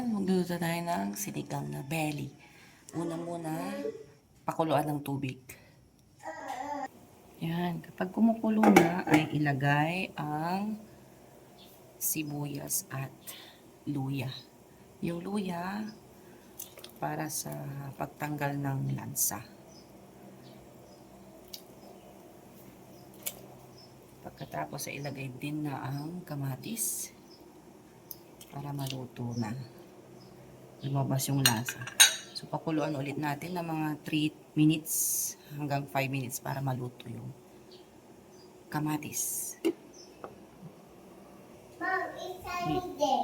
Ayan, magluluto tayo ng sinigang na belly. Una muna, pakuluan ng tubig. Ayan, kapag kumukulo na, ay ilagay ang sibuyas at luya. Yung luya, para sa pagtanggal ng lansa. Pagkatapos ay ilagay din na ang kamatis para maluto na. Lumabas yung lasa. So, pakuluan ulit natin ng mga 3 minutes hanggang 5 minutes para maluto yung kamatis. Mom, it's sunny day.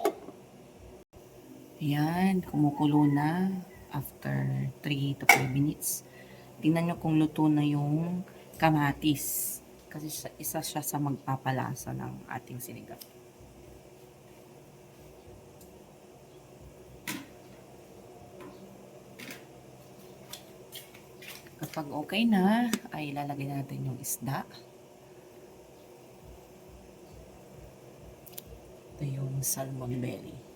Ayan, kumukulo na after 3 to 5 minutes. Tingnan nyo kung luto na yung kamatis. Kasi isa siya sa magpapalasa ng ating sinigang. Kapag okay na, ay ilalagay natin yung isda. Ito yung salmon belly.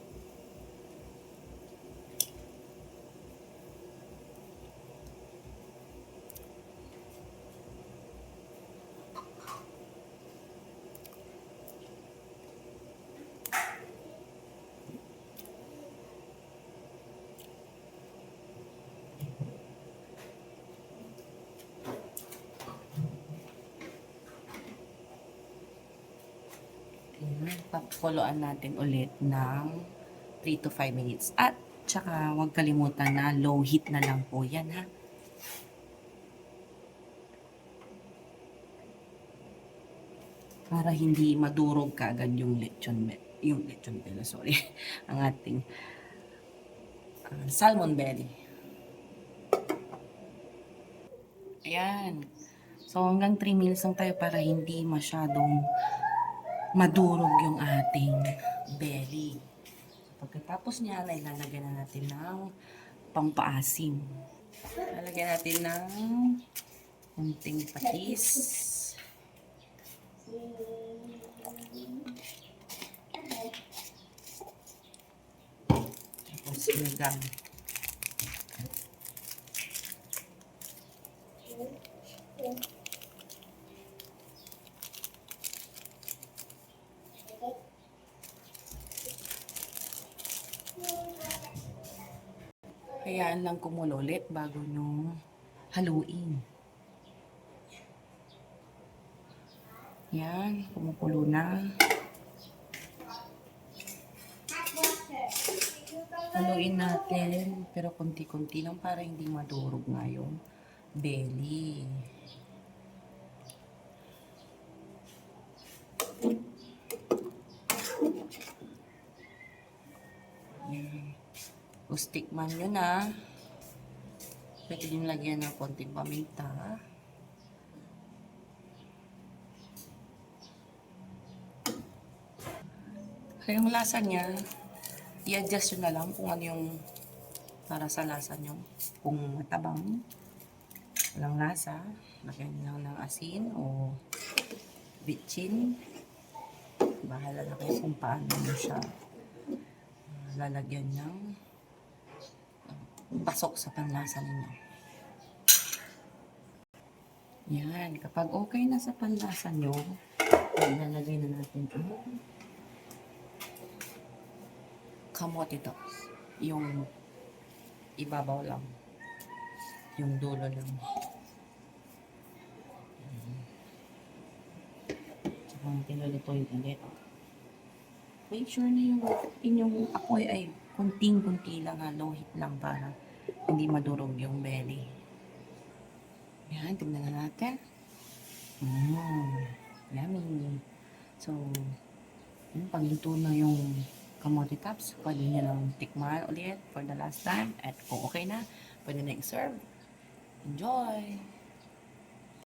Papakuluan natin ulit ng 3 to 5 minutes. At tsaka huwag kalimutan na low heat na lang po yan, ha. Para hindi madurog kaagad yung lechon belly, sorry. Ang ating salmon belly. Ayan. So hanggang 3 minutes lang tayo para hindi masyadong madurog yung ating belly. Pagkatapos niya, ilalagyan na natin ng pampaasim. Lalagyan natin ng kunting patis. Tapos sinigang. Hayaan lang kumulo ulit bago nyo haluin. Yan, kumukulo na. Haluin natin, pero konti-konti lang para hindi madurog nga yung belly. Yan. Tapos tikman nyo na. Pwede nyo lagyan ng konting paminta. Kaya yung lasa niya, i-adjust nyo na lang kung ano yung para sa lasa nyo. Kung matabang, walang lasa, lagyan nyo lang ng asin o bitchin. Bahala na kayo kung paano nyo siya lalagyan ng pasok sa panlasa ninyo. Yan, kapag okay na sa panlasa nyo, ilalagay na natin ang kamote tops. Yung ibabaw lang. Yung dulo lang. Tsaka tinulutuin ulit. Make sure na yung inyong apoy ay kunting-kunti lang, low heat lang para hindi madurog yung belly. Yan, tignan na natin. Yummy. So, pagluto na yung kamote tops, pwede nyo lang tikman ulit for the last time. At kung okay na, pwede na i-serve. Enjoy!